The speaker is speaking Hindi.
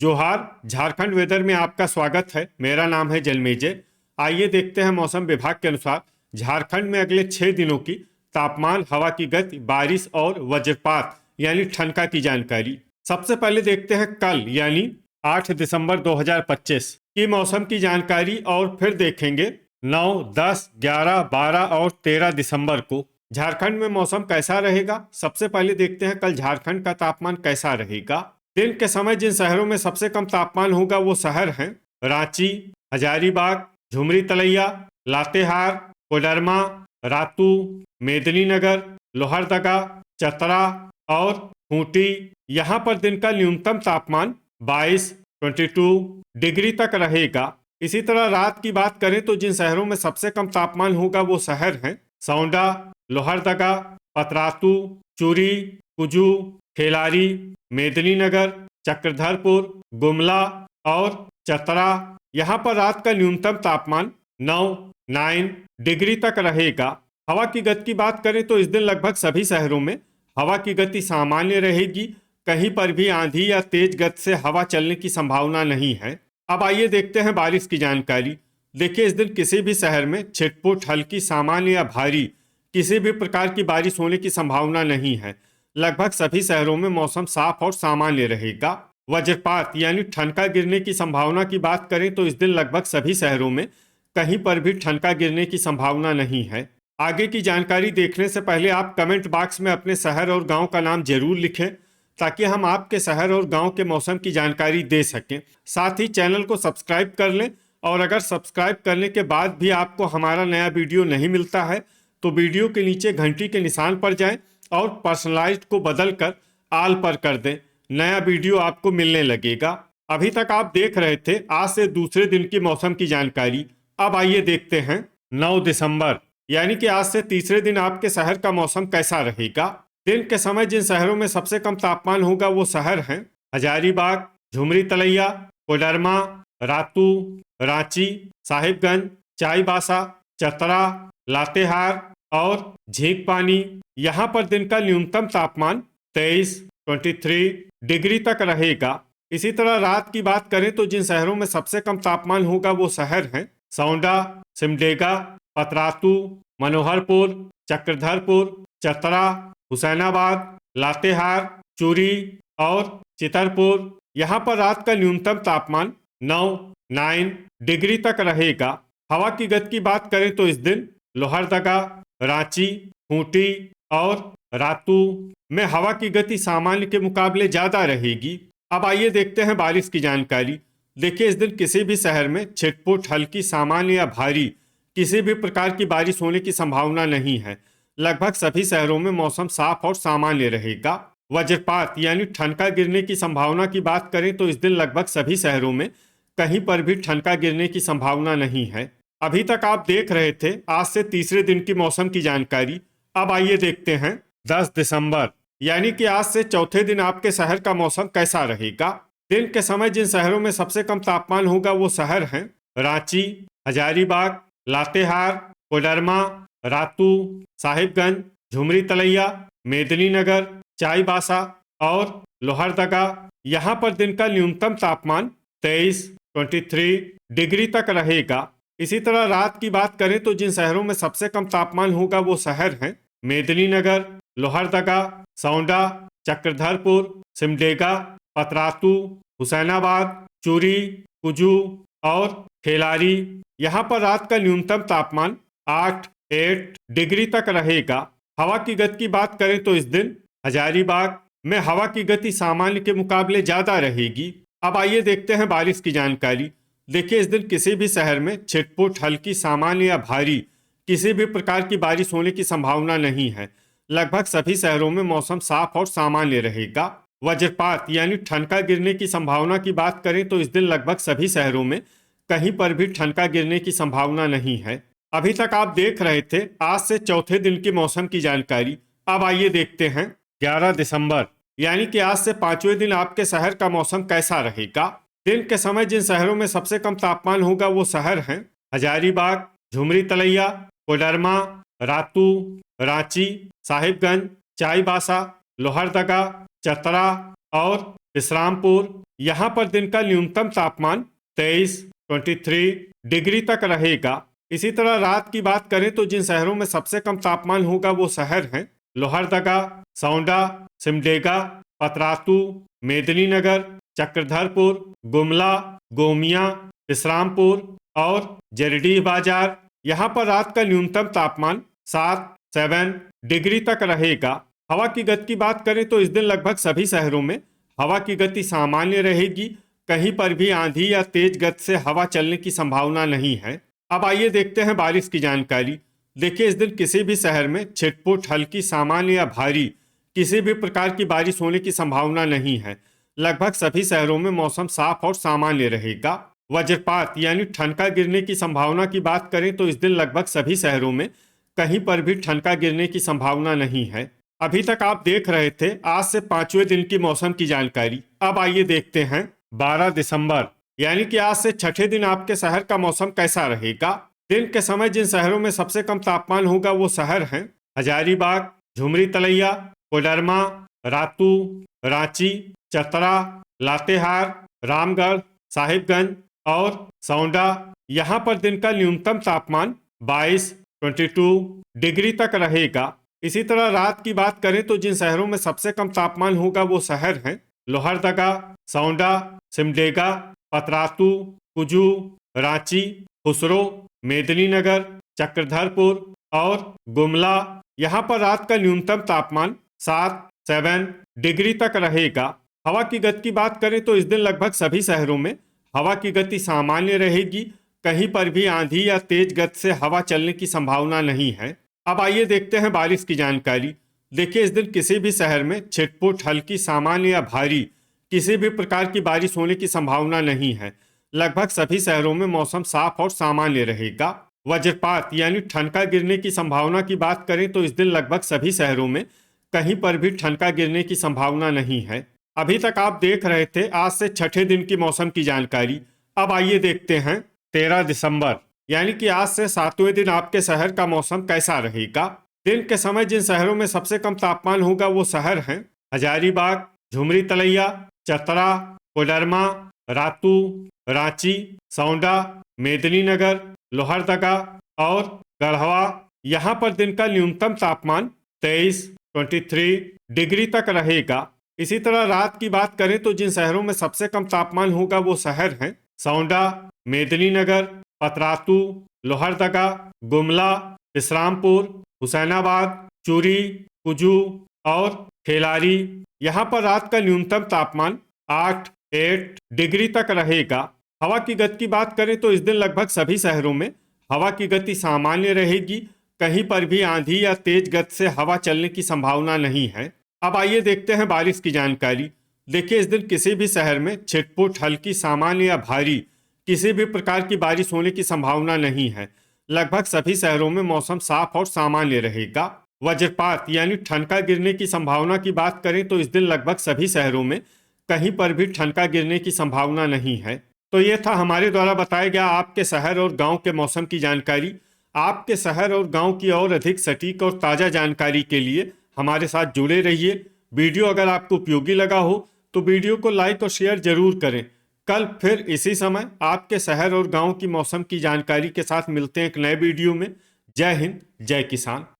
जोहार। झारखंड वेदर में आपका स्वागत है। मेरा नाम है जलमेजय। आइए देखते हैं मौसम विभाग के अनुसार झारखंड में अगले 6 दिनों की तापमान, हवा की गति, बारिश और वज्रपात यानी ठनका की जानकारी। सबसे पहले देखते हैं कल यानी 8 दिसंबर 2025 की मौसम की जानकारी और फिर देखेंगे 9, 10, 11, 12 और 13 दिसंबर को झारखंड में मौसम कैसा रहेगा। सबसे पहले देखते हैं कल झारखंड का तापमान कैसा रहेगा। दिन के समय जिन शहरों में सबसे कम तापमान होगा वो शहर हैं रांची, हजारीबाग, झुमरी तलैया, लातेहार, कोडरमा, रातू, मेदिनीनगर, लोहरदगा, चतरा और खूंटी। यहाँ पर दिन का न्यूनतम तापमान 22 डिग्री तक रहेगा। इसी तरह रात की बात करें तो जिन शहरों में सबसे कम तापमान होगा वो शहर हैं सौंडा, लोहरदगा, पतरातू, चूरी, कुजू, खेलारी, मेदिनीनगर, चक्रधरपुर, गुमला और चतरा। यहाँ पर रात का न्यूनतम तापमान 9 डिग्री तक रहेगा। हवा की गति की बात करें तो इस दिन लगभग सभी शहरों में हवा की गति सामान्य रहेगी। कहीं पर भी आंधी या तेज गति से हवा चलने की संभावना नहीं है। अब आइए देखते हैं बारिश की जानकारी। देखिए, इस दिन किसी भी शहर में छिटपुट, हल्की, सामान्य या भारी किसी भी प्रकार की बारिश होने की संभावना नहीं है। लगभग सभी शहरों में मौसम साफ और सामान्य रहेगा। वज्रपात यानी ठनका गिरने की संभावना की बात करें तो इस दिन लगभग सभी शहरों में कहीं पर भी ठनका गिरने की संभावना नहीं है। आगे की जानकारी देखने से पहले आप कमेंट बॉक्स में अपने शहर और गांव का नाम जरूर लिखें ताकि हम आपके शहर और गांव के मौसम की जानकारी दे सकें। साथ ही चैनल को सब्सक्राइब कर लें और अगर सब्सक्राइब करने के बाद भी आपको हमारा नया वीडियो नहीं मिलता है तो वीडियो के नीचे घंटी के निशान पर जाएं और पर्सनलाइज्ड को बदलकर आल पर कर दें। नया वीडियो आपको मिलने लगेगा। अभी तक आप देख रहे थे आज से दूसरे दिन की मौसम की जानकारी। अब आइए देखते हैं 9 दिसंबर यानी कि आज से तीसरे दिन आपके शहर का मौसम कैसा रहेगा। दिन के समय जिन शहरों में सबसे कम तापमान होगा वो शहर हैं हजारीबाग, झुमरी तलैया, कोडरमा, रातू, रांची, साहिबगंज, चाईबासा, चतरा, लातेहार और झींकपानी। यहाँ पर दिन का न्यूनतम तापमान 23 डिग्री तक रहेगा। इसी तरह रात की बात करें तो जिन शहरों में सबसे कम तापमान होगा वो शहर हैं सौंडा, सिमडेगा, पतरातू, मनोहरपुर, चक्रधरपुर, चतरा, हुसैनाबाद, लातेहार, चूरी और चितरपुर। यहाँ पर रात का न्यूनतम तापमान 9 डिग्री तक रहेगा। हवा की गति की बात करें तो इस दिन लोहरदगा, रांची, खूंटी और रातू में हवा की गति सामान्य के मुकाबले ज्यादा रहेगी। अब आइए देखते हैं बारिश की जानकारी। देखिए, इस दिन किसी भी शहर में छिटपुट, हल्की, सामान्य या भारी किसी भी प्रकार की बारिश होने की संभावना नहीं है। लगभग सभी शहरों में मौसम साफ और सामान्य रहेगा। वज्रपात यानी ठनका गिरने की संभावना की बात करें तो इस दिन लगभग सभी शहरों में कहीं पर भी ठनका गिरने की संभावना नहीं है। अभी तक आप देख रहे थे आज से तीसरे दिन की मौसम की जानकारी। अब आइए देखते हैं 10 दिसंबर यानी कि आज से चौथे दिन आपके शहर का मौसम कैसा रहेगा। दिन के समय जिन शहरों में सबसे कम तापमान होगा वो शहर हैं रांची, हजारीबाग, लातेहार, कोडरमा, रातू, साहिबगंज, झुमरी तलैया, मेदिनीनगर, चाईबासा और लोहरदगा। यहाँ पर दिन का न्यूनतम तापमान 23 डिग्री तक रहेगा। इसी तरह रात की बात करें तो जिन शहरों में सबसे कम तापमान होगा वो शहर हैं मेदिनीनगर, लोहरदगा, सौंडा, चक्रधरपुर, सिमडेगा, पतरातू, हुसैनाबाद, चूरी, कुजू और खेलारी। यहाँ पर रात का न्यूनतम तापमान 8 डिग्री तक रहेगा। हवा की गति की बात करें तो इस दिन हजारीबाग में हवा की गति सामान्य के मुकाबले ज्यादा रहेगी। अब आइए देखते हैं बारिश की जानकारी। देखिए, इस दिन किसी भी शहर में छिटपुट, हल्की, सामान्य या भारी किसी भी प्रकार की बारिश होने की संभावना नहीं है। लगभग सभी शहरों में मौसम साफ और सामान्य रहेगा। वज्रपात यानी ठनका गिरने की संभावना की बात करें तो इस दिन लगभग सभी शहरों में कहीं पर भी ठनका गिरने की संभावना नहीं है। अभी तक आप देख रहे थे आज से चौथे दिन की मौसम की जानकारी। अब आइए देखते हैं 11 दिसंबर यानी कि आज से पांचवें दिन आपके शहर का मौसम कैसा रहेगा। दिन के समय जिन शहरों में सबसे कम तापमान होगा वो शहर हैं हजारीबाग, झुमरी तलैया, कोडरमा, रातू, रांची, साहिबगंज, चाईबासा, लोहरदगा, चतरा और विश्रामपुर, यहाँ पर दिन का न्यूनतम तापमान 23 डिग्री तक रहेगा। इसी तरह रात की बात करें तो जिन शहरों में सबसे कम तापमान होगा वो शहर हैं लोहरदगा, सौंडा, सिमडेगा, पतरातू, मेदिनीनगर, चक्रधरपुर, गुमला, गोमिया, विश्रामपुर और जरडीह बाजार। यहाँ पर रात का न्यूनतम तापमान 7 डिग्री तक रहेगा। हवा की गति की बात करें तो इस दिन लगभग सभी शहरों में हवा की गति सामान्य रहेगी। कहीं पर भी आंधी या तेज गति से हवा चलने की संभावना नहीं है। अब आइए देखते हैं बारिश की जानकारी। देखिए, इस दिन किसी भी शहर में छिटपुट, हल्की, सामान्य या भारी किसी भी प्रकार की बारिश होने की संभावना नहीं है। लगभग सभी शहरों में मौसम साफ और सामान्य रहेगा। वज्रपात यानी ठनका गिरने की संभावना की बात करें तो इस दिन लगभग सभी शहरों में कहीं पर भी ठनका गिरने की संभावना नहीं है। अभी तक आप देख रहे थे आज से 5वें दिन की मौसम की जानकारी। अब आइए देखते हैं 12 दिसंबर यानी कि आज से छठे दिन आपके शहर का मौसम कैसा रहेगा। दिन के समय जिन शहरों में सबसे कम तापमान होगा वो शहर हैं हजारीबाग, झुमरी तलैया, कोडरमा, रातू, रांची, चतरा, लातेहार, रामगढ़, साहिबगंज और सौंडा। यहाँ पर दिन का न्यूनतम तापमान 22 डिग्री तक रहेगा। इसी तरह रात की बात करें तो जिन शहरों में सबसे कम तापमान होगा वो शहर हैं लोहरदगा, सौंडा, सिमडेगा, पतरातू, कुजू, रांची, खुसरो, मेदिनीनगर, चक्रधरपुर और गुमला। यहाँ पर रात का न्यूनतम तापमान 7 डिग्री तक रहेगा। हवा की गति की बात करें तो इस दिन लगभग सभी शहरों में हवा की गति सामान्य रहेगी। कहीं पर भी आंधी या तेज गति से हवा चलने की संभावना नहीं है। अब आइए देखते हैं बारिश की जानकारी। देखिए, इस दिन किसी भी शहर में छिटपुट, हल्की, सामान्य या भारी किसी भी प्रकार की बारिश होने की संभावना नहीं है। लगभग सभी शहरों में मौसम साफ और सामान्य रहेगा। वज्रपात यानी ठनका गिरने की संभावना की बात करें तो इस दिन लगभग सभी शहरों में कहीं पर भी ठनका गिरने की संभावना नहीं है। अभी तक आप देख रहे थे आज से छठे दिन की मौसम की जानकारी। अब आइए देखते हैं 13 दिसंबर यानी कि आज से 7वें दिन आपके शहर का मौसम कैसा रहेगा। दिन के समय जिन शहरों में सबसे कम तापमान होगा वो शहर हैं हजारीबाग, झुमरी तलैया, चतरा, कोडरमा, रातू, रांची, सौंडा, मेदिनीनगर, लोहरदगा और गढ़वा। यहाँ पर दिन का न्यूनतम तापमान 23 डिग्री तक रहेगा। इसी तरह रात की बात करें तो जिन शहरों में सबसे कम तापमान होगा वो शहर हैं सौंडा, मेदिनीनगर, पतरातू, लोहरदगा, गुमला, विश्रामपुर, हुसैनाबाद, चूरी, कुजू और खेलारी। यहाँ पर रात का न्यूनतम तापमान 8 डिग्री तक रहेगा। हवा की गति की बात करें तो इस दिन लगभग सभी शहरों में हवा की गति सामान्य रहेगी। कहीं पर भी आंधी या तेज गति से हवा चलने की संभावना नहीं है। अब आइए देखते हैं बारिश की जानकारी। देखिए, इस दिन किसी भी शहर में छिटपुट, हल्की, सामान्य या भारी किसी भी प्रकार की बारिश होने की संभावना नहीं है। लगभग सभी शहरों में मौसम साफ और सामान्य रहेगा। वज्रपात यानी ठनका गिरने की संभावना की बात करें तो इस दिन लगभग सभी शहरों में कहीं पर भी ठनका गिरने की संभावना नहीं है। तो ये था हमारे द्वारा बताया गया आपके शहर और गांव के मौसम की जानकारी। आपके शहर और गांव की और अधिक सटीक और ताज़ा जानकारी के लिए हमारे साथ जुड़े रहिए। वीडियो अगर आपको उपयोगी लगा हो तो वीडियो को लाइक और शेयर जरूर करें। कल फिर इसी समय आपके शहर और गांव की मौसम की जानकारी के साथ मिलते हैं एक नए वीडियो में। जय हिंद, जय किसान।